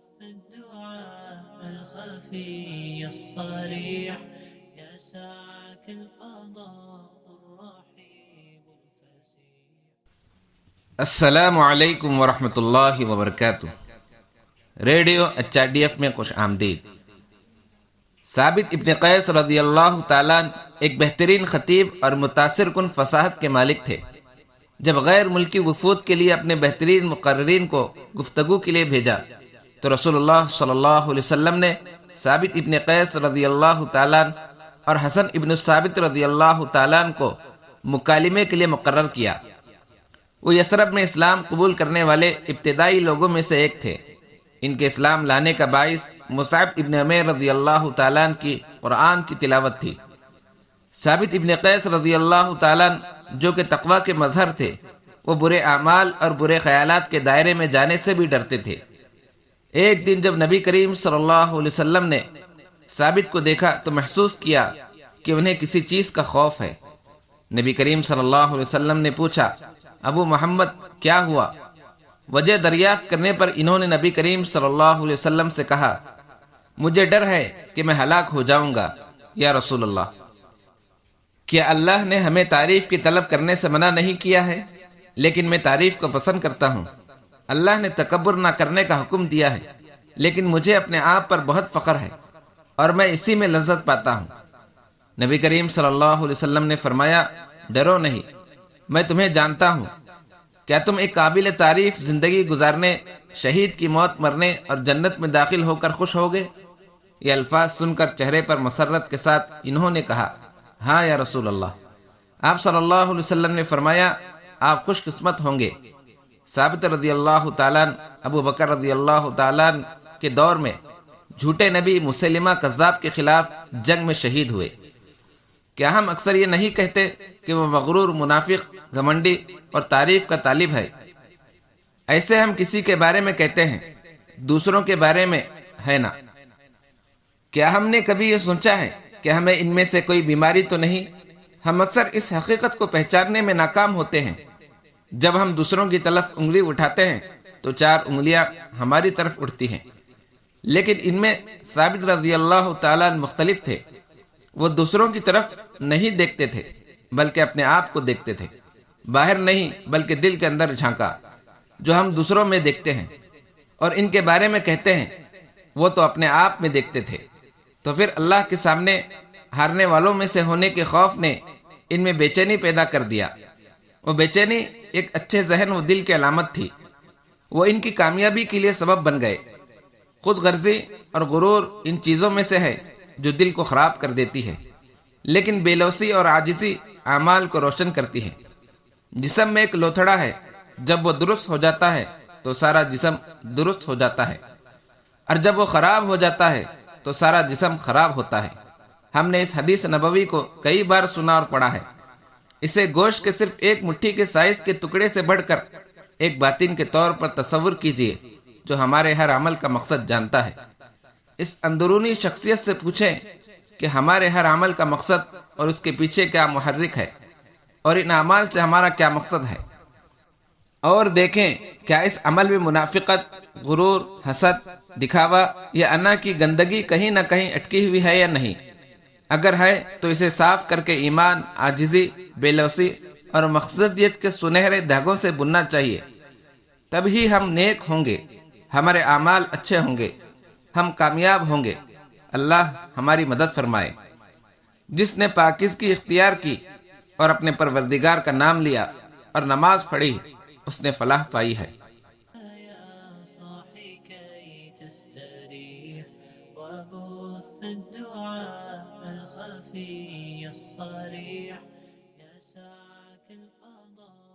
الدعاء الخفي الصريح يا سعك الفضاء الرحيب الفسيح. السلام علیکم ورحمۃ اللہ وبرکاتہ۔ ریڈیو HRDF میں خوش آمدید۔ ثابت ابن قیس رضی اللہ تعالیٰ ایک بہترین خطیب اور متاثر کن فصاحت کے مالک تھے۔ جب غیر ملکی وفود کے لیے اپنے بہترین مقررین کو گفتگو کے لیے بھیجا تو رسول اللہ صلی اللہ علیہ وسلم نے ثابت ابن قیس رضی اللہ تعالیٰ اور حسن ابن ثابت رضی اللہ تعالیٰ کو مکالمے کے لیے مقرر کیا۔ وہ یثرب میں اسلام قبول کرنے والے ابتدائی لوگوں میں سے ایک تھے۔ ان کے اسلام لانے کا باعث مصعب ابن عمیر رضی اللہ تعالیٰ کی قرآن کی تلاوت تھی۔ ثابت ابن قیس رضی اللہ تعالیٰ جو کہ تقوی کے مظہر تھے، وہ برے اعمال اور برے خیالات کے دائرے میں جانے سے بھی ڈرتے تھے۔ ایک دن جب نبی کریم صلی اللہ علیہ وسلم نے ثابت کو دیکھا تو محسوس کیا کہ انہیں کسی چیز کا خوف ہے۔ نبی کریم صلی اللہ علیہ وسلم نے پوچھا، ابو محمد کیا ہوا؟ وجہ دریافت کرنے پر انہوں نے نبی کریم صلی اللہ علیہ وسلم سے کہا، مجھے ڈر ہے کہ میں ہلاک ہو جاؤں گا یا رسول اللہ۔ کیا اللہ نے ہمیں تعریف کی طلب کرنے سے منع نہیں کیا ہے؟ لیکن میں تعریف کو پسند کرتا ہوں۔ اللہ نے تکبر نہ کرنے کا حکم دیا ہے، لیکن مجھے اپنے آپ پر بہت فخر ہے اور میں اسی میں لذت پاتا ہوں۔ نبی کریم صلی اللہ علیہ وسلم نے فرمایا، ڈرو نہیں، میں تمہیں جانتا ہوں۔ کیا تم ایک قابل تعریف زندگی گزارنے، شہید کی موت مرنے اور جنت میں داخل ہو کر خوش ہوگے؟ یہ الفاظ سن کر چہرے پر مسرت کے ساتھ انہوں نے کہا، ہاں یا رسول اللہ۔ آپ صلی اللہ علیہ وسلم نے فرمایا، آپ خوش قسمت ہوں گے۔ ثابت رضی اللہ تعالیٰ ابو بکر رضی اللہ تعالیٰ کے دور میں جھوٹے نبی مسیلمہ کذاب کے خلاف جنگ میں شہید ہوئے۔ کیا ہم اکثر یہ نہیں کہتے کہ وہ مغرور، منافق، گھمنڈی اور تعریف کا طالب ہے؟ ایسے ہم کسی کے بارے میں کہتے ہیں، دوسروں کے بارے میں ہے نا۔ کیا ہم نے کبھی یہ سوچا ہے کہ ہمیں ان میں سے کوئی بیماری تو نہیں؟ ہم اکثر اس حقیقت کو پہچاننے میں ناکام ہوتے ہیں۔ جب ہم دوسروں کی طرف انگلی اٹھاتے ہیں تو 4 انگلیاں ہماری طرف اٹھتی ہیں، لیکن ان میں ثابت رضی اللہ تعالیٰ مختلف تھے۔ وہ دوسروں کی طرف نہیں دیکھتے تھے بلکہ اپنے آپ کو دیکھتے تھے، باہر نہیں بلکہ دل کے اندر جھانکا۔ جو ہم دوسروں میں دیکھتے ہیں اور ان کے بارے میں کہتے ہیں، وہ تو اپنے آپ میں دیکھتے تھے۔ تو پھر اللہ کے سامنے ہارنے والوں میں سے ہونے کے خوف نے ان میں بے چینی پیدا کر دیا۔ وہ بے چینی ایک اچھے ذہن و دل کی علامت تھی۔ وہ ان کی کامیابی کے لیے سبب بن گئے۔ خود غرضی اور غرور ان چیزوں میں سے ہے جو دل کو خراب کر دیتی ہے، لیکن بے لوثی اور عاجزی اعمال کو روشن کرتی ہے۔ جسم میں ایک لوتھڑا ہے، جب وہ درست ہو جاتا ہے تو سارا جسم درست ہو جاتا ہے، اور جب وہ خراب ہو جاتا ہے تو سارا جسم خراب ہوتا ہے۔ ہم نے اس حدیث نبوی کو کئی بار سنا اور پڑھا ہے۔ اسے گوشت کے صرف ایک مٹھی کے سائز کے ٹکڑے سے بڑھ کر ایک باطن کے طور پر تصور کیجئے جو ہمارے ہر عمل کا مقصد جانتا ہے۔ اس اندرونی شخصیت سے پوچھیں کہ ہمارے ہر عمل کا مقصد اور اس کے پیچھے کیا محرک ہے، اور ان اعمال سے ہمارا کیا مقصد ہے، اور دیکھیں کیا اس عمل میں منافقت، غرور، حسد، دکھاوا یا انا کی گندگی کہیں نہ کہیں اٹکی ہوئی ہے یا نہیں۔ اگر ہے تو اسے صاف کر کے ایمان، عاجزی، بے لوثی اور مقصدیت کے سنہرے دھاگوں سے بننا چاہیے۔ تب ہی ہم نیک ہوں گے، ہمارے اعمال اچھے ہوں گے، ہم کامیاب ہوں گے۔ اللہ ہماری مدد فرمائے۔ جس نے پاکیزگی اختیار کی اور اپنے پروردگار کا نام لیا اور نماز پڑھی، اس نے فلاح پائی ہے۔ يا صاحي كي تستريح وبث الدعاء الخفي الصريح يا سعك الفضاء